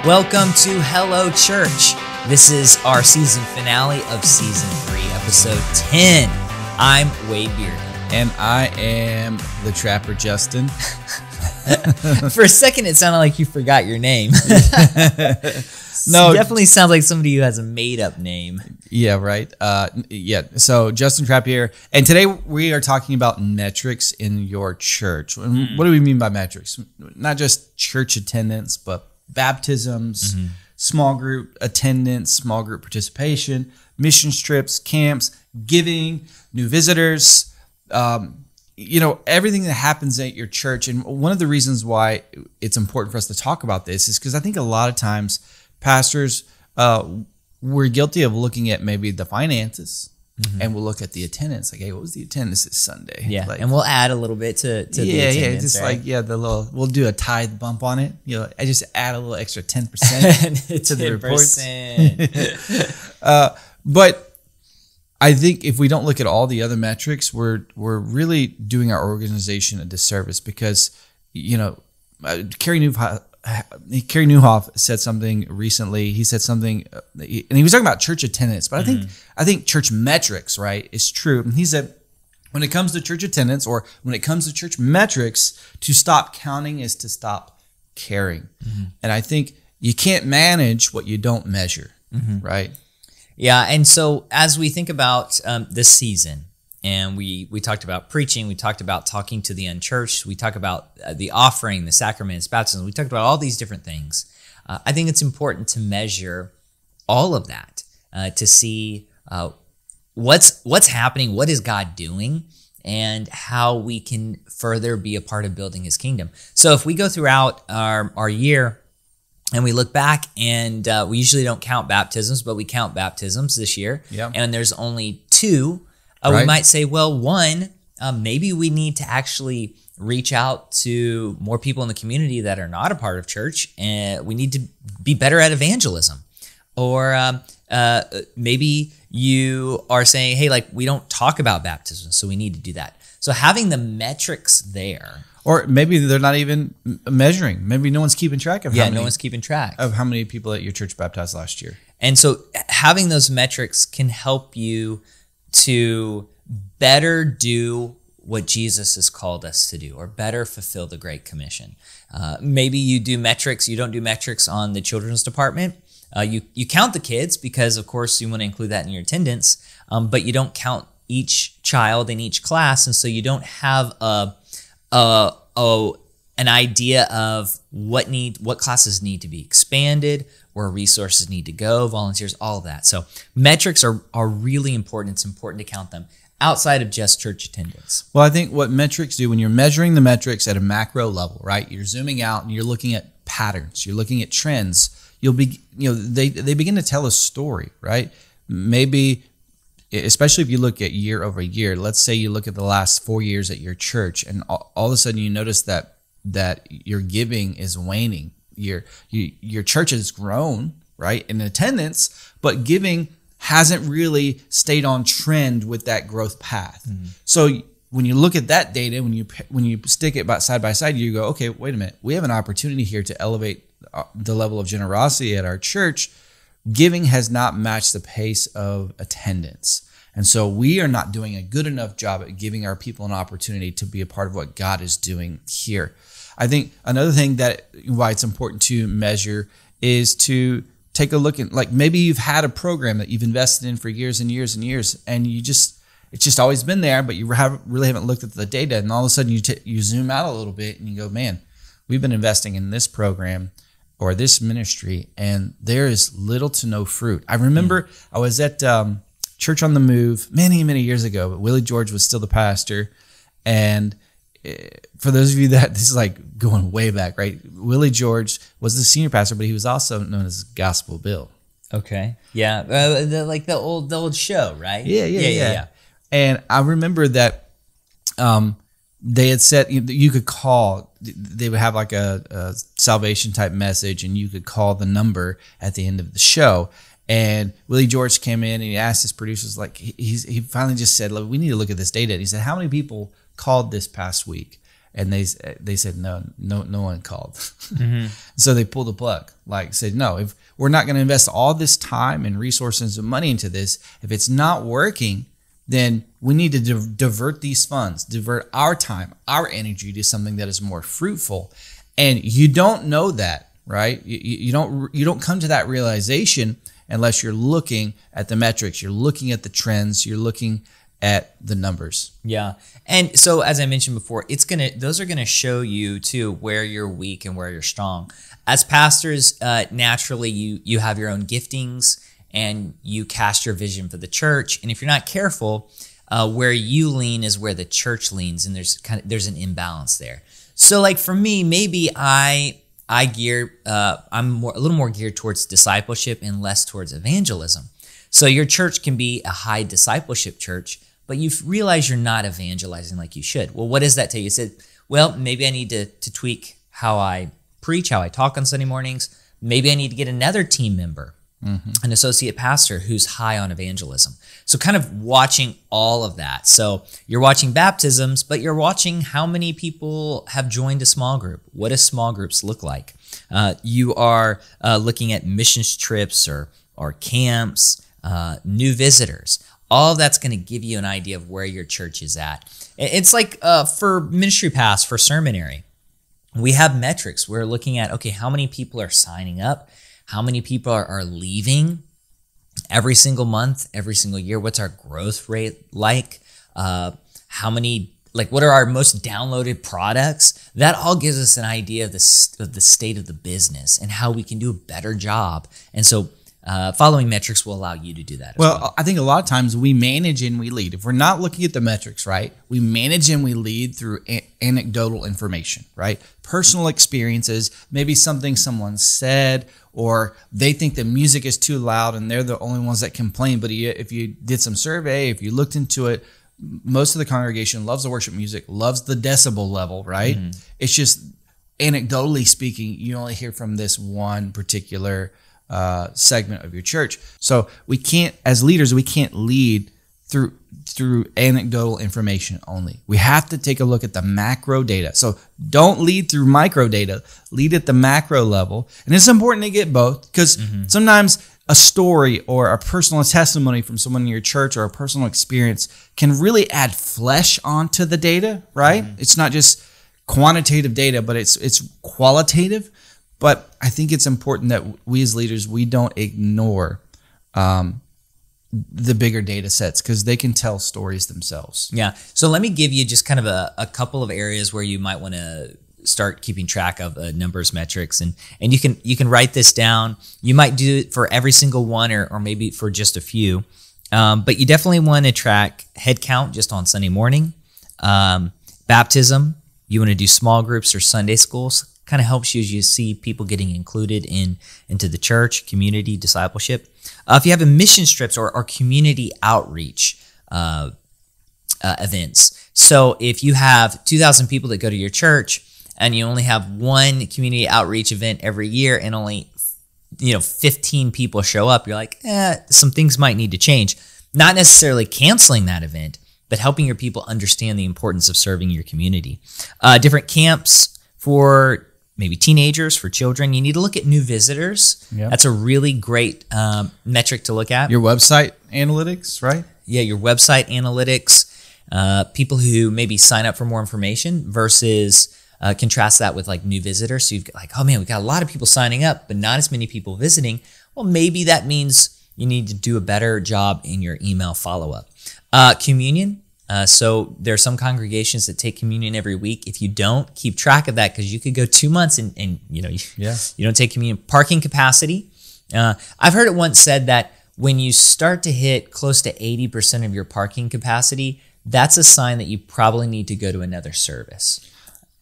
Welcome to Hello Church. This is our season finale of season 3, episode 10. I'm Wade Bearden. And I am the Trapper Justin. For a second, it sounded like you forgot your name. No, definitely sounds like somebody who has a made-up name. Yeah, right. So Justin Trapp here, and today we are talking about metrics in your church. What do we mean by metrics? Not just church attendance, but baptisms, small group attendance, small group participation, mission trips, camps, giving, new visitors. Everything that happens at your church. And one of the reasons why it's important for us to talk about this is because I think a lot of times pastors, we're guilty of looking at maybe the finances and we'll look at the attendance. Like, hey, what was the attendance this Sunday? Yeah, like, and we'll add a little bit to the attendance. Just right? we'll do a tithe bump on it. I just add a little extra 10% to the reports. But I think if we don't look at all the other metrics, we're really doing our organization a disservice because, Carey Nieuwhof said something recently. He said something, and he was talking about church attendance, but I think church metrics, right, is true. And he said, when it comes to church attendance or when it comes to church metrics, to stop counting is to stop caring. And I think you can't manage what you don't measure, right? Yeah, and so as we think about this season, and we talked about preaching, we talked about talking to the unchurched, we talked about the offering, the sacraments, baptism, we talked about all these different things. I think it's important to measure all of that to see what's happening, what is God doing, and how we can further be a part of building His kingdom. So if we go throughout our year and we look back, and we usually don't count baptisms, but we count baptisms this year, and there's only 2. We might say, well, one, maybe we need to actually reach out to more people in the community that are not a part of church, and we need to be better at evangelism. Or maybe you are saying, hey, we don't talk about baptism, so we need to do that. So having the metrics there. Or maybe they're not even measuring. Maybe no one's keeping track of no one's keeping track of how many people at your church baptized last year. And so having those metrics can help you to better do what Jesus has called us to do, or better fulfill the Great Commission. Maybe you don't do metrics on the children's department. You count the kids because, of course, you want to include that in your attendance, but you don't count each child in each class, and so you don't have an idea of what classes need to be expanded, where resources need to go, volunteers, all of that. So metrics are really important. It's important to count them outside of just church attendance. Well, I think what metrics do, when you're measuring the metrics at a macro level, right? You're zooming out and you're looking at patterns. You're looking at trends. They begin to tell a story, right? Maybe, especially if you look at year over year. Let's say you look at the last 4 years at your church, and all of a sudden you notice that your giving is waning. Your church has grown, right, in attendance, but giving hasn't really stayed on trend with that growth path. So when you look at that data, when you stick it side by side, you go, okay, wait a minute, we have an opportunity here to elevate the level of generosity at our church. Giving has not matched the pace of attendance. And so we are not doing a good enough job at giving our people an opportunity to be a part of what God is doing here. I think another thing why it's important to measure is to take a look at, maybe you've had a program that you've invested in for years and years and years, and it's just always been there, but you really haven't looked at the data. And all of a sudden you zoom out a little bit and you go, man, we've been investing in this program or this ministry, and there is little to no fruit. I remember I was at Church on the Move many, many years ago, but Willie George was still the pastor. And for those of you this is going way back, right? Willie George was the senior pastor, but he was also known as Gospel Bill. Okay. Yeah. The old show, right? Yeah. And I remember that they had said you could call. They would have a salvation type message, and you could call the number at the end of the show. And Willie George came in and he asked his producers, he finally just said, look, we need to look at this data. And he said, how many people called this past week? And they said, no one called. So they pulled the plug, like said, no, if we're not going to invest all this time and resources and money into this, if it's not working, then we need to divert these funds, divert our time, our energy to something that is more fruitful. And you don't know that, right? You don't come to that realization unless you're looking at the metrics, you're looking at the trends, you're looking at the numbers. Yeah. And so as I mentioned before, those are gonna show you too where you're weak and where you're strong. As pastors, naturally you have your own giftings and you cast your vision for the church. And if you're not careful, where you lean is where the church leans, and there's an imbalance there. So like for me, maybe I'm a little more geared towards discipleship and less towards evangelism. So your church can be a high discipleship church, but you realize you're not evangelizing like you should. Well, what does that tell you? You said, well, maybe I need to tweak how I preach, how I talk on Sunday mornings. Maybe I need to get another team member, an associate pastor who's high on evangelism. So kind of watching all of that. So you're watching baptisms, but you're watching how many people have joined a small group. What do small groups look like? You are looking at missions trips or camps, new visitors. All of that's going to give you an idea of where your church is at. It's like for Ministry Pass, for Sermonary, we have metrics. We're looking at, okay, how many people are signing up? How many people are leaving every single month, every single year? What's our growth rate like? How many, like what are our most downloaded products? That all gives us an idea of the state of the business and how we can do a better job. And so following metrics will allow you to do that as well. I think a lot of times we manage and we lead. If we're not looking at the metrics, right, we manage and we lead through anecdotal information, right? Personal experiences, maybe something someone said, or they think the music is too loud and they're the only ones that complain. But if you did some survey, if you looked into it, most of the congregation loves the worship music, loves the decibel level, right? It's just anecdotally speaking, you only hear from this one particular segment of your church. So we can't, as leaders, we can't lead through anecdotal information only. We have to take a look at the macro data. So don't lead through micro data, lead at the macro level. And it's important to get both, because sometimes a story or a personal testimony from someone in your church or a personal experience can really add flesh onto the data, right? It's not just quantitative data, but it's qualitative. But I think it's important that we as leaders, we don't ignore the bigger data sets, because they can tell stories themselves. Yeah. So let me give you just kind of a couple of areas where you might want to start keeping track of numbers, metrics, and you can write this down. You might do it for every single one, or maybe for just a few. But you definitely want to track head count just on Sunday morning. Baptism. You want to do small groups or Sunday schools. Kind of helps you as you see people getting included into the church, community, discipleship. If you have a mission trips or community outreach events. So if you have 2,000 people that go to your church and you only have one community outreach event every year and only 15 people show up, you're like, some things might need to change. Not necessarily canceling that event, but helping your people understand the importance of serving your community. Different camps for maybe teenagers, for children. You need to look at new visitors. Yep. That's a really great metric to look at. Your website analytics, right? Yeah, your website analytics. People who maybe sign up for more information versus contrast that with like new visitors. So you've got like, oh man, we've got a lot of people signing up, but not as many people visiting. Well, maybe that means you need to do a better job in your email follow-up. Communion. So there are some congregations that take communion every week. If you don't, keep track of that, because you could go 2 months and you don't take communion. Parking capacity. I've heard it once said that when you start to hit close to 80% of your parking capacity, that's a sign that you probably need to go to another service.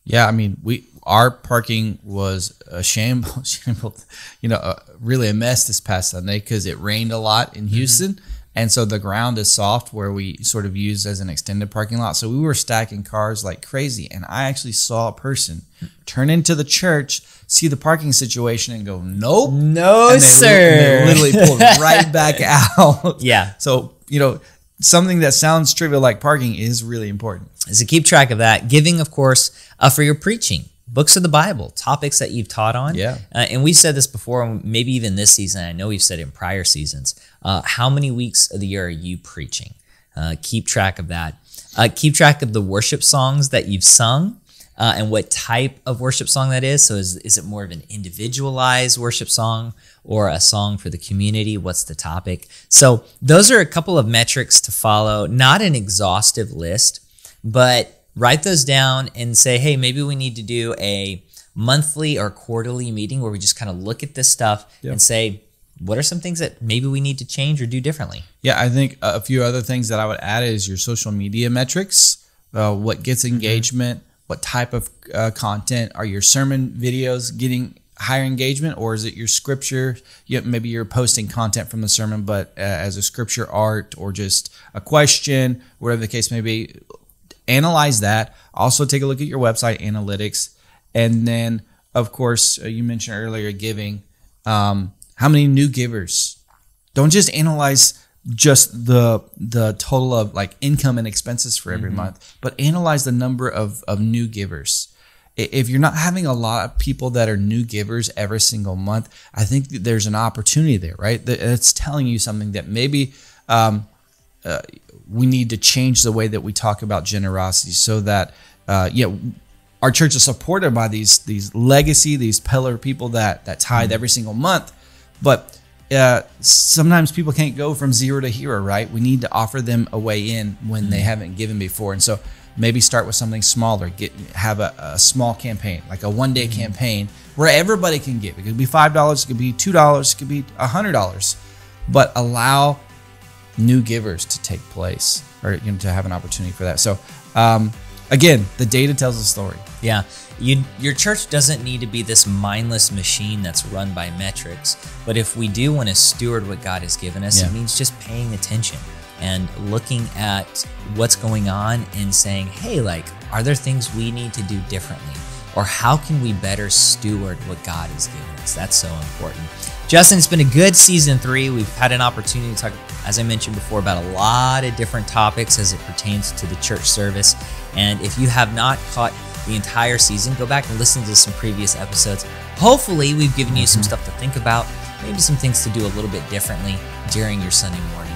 Yeah, I mean, our parking was a shamble, really a mess this past Sunday because it rained a lot in Houston. And so the ground is soft where we sort of use as an extended parking lot. So we were stacking cars like crazy. And I actually saw a person turn into the church, see the parking situation and go, nope. No, and sir. They literally pulled right back out. Yeah. So, something that sounds trivial like parking is really important. So keep track of that. Giving, of course, For your preaching, books of the Bible, topics that you've taught on. Yeah. And we've said this before, maybe even this season. I know we've said it in prior seasons. How many weeks of the year are you preaching? Keep track of that. Keep track of the worship songs that you've sung. And what type of worship song that is. So is it more of an individualized worship song or a song for the community? What's the topic? So those are a couple of metrics to follow, not an exhaustive list, but write those down and say, hey, maybe we need to do a monthly or quarterly meeting where we just kind of look at this stuff and say, what are some things that maybe we need to change or do differently? Yeah, I think a few other things that I would add is your social media metrics, what gets engagement, what type of content. Are your sermon videos getting higher engagement, or is it your scripture? Maybe you're posting content from the sermon, but as a scripture art or just a question, whatever the case may be. Analyze that. Also take a look at your website analytics. And then, of course, you mentioned earlier giving. How many new givers? Don't just analyze just the total of like income and expenses for every month, but analyze the number of new givers. If you're not having a lot of people that are new givers every single month, I think that there's an opportunity there, right? It's telling you something that maybe we need to change the way that we talk about generosity so that, our church is supported by these legacy, these pillar people that tithe every single month, but sometimes people can't go from zero to hero, right? We need to offer them a way in when they haven't given before. And so maybe start with something smaller, have a small campaign, like a one-day campaign where everybody can give. It could be $5, it could be $2, it could be $100, but allow new givers to take place or to have an opportunity for that. So again, the data tells a story. Yeah. Your church doesn't need to be this mindless machine that's run by metrics. But if we do want to steward what God has given us, it means just paying attention and looking at what's going on and saying, hey, like, are there things we need to do differently? Or how can we better steward what God has given us? That's so important. Justin, it's been a good season 3. We've had an opportunity to talk, as I mentioned before, about a lot of different topics as it pertains to the church service. And if you have not caught the entire season, go back and listen to some previous episodes. Hopefully, we've given you some stuff to think about, maybe some things to do a little bit differently during your Sunday morning.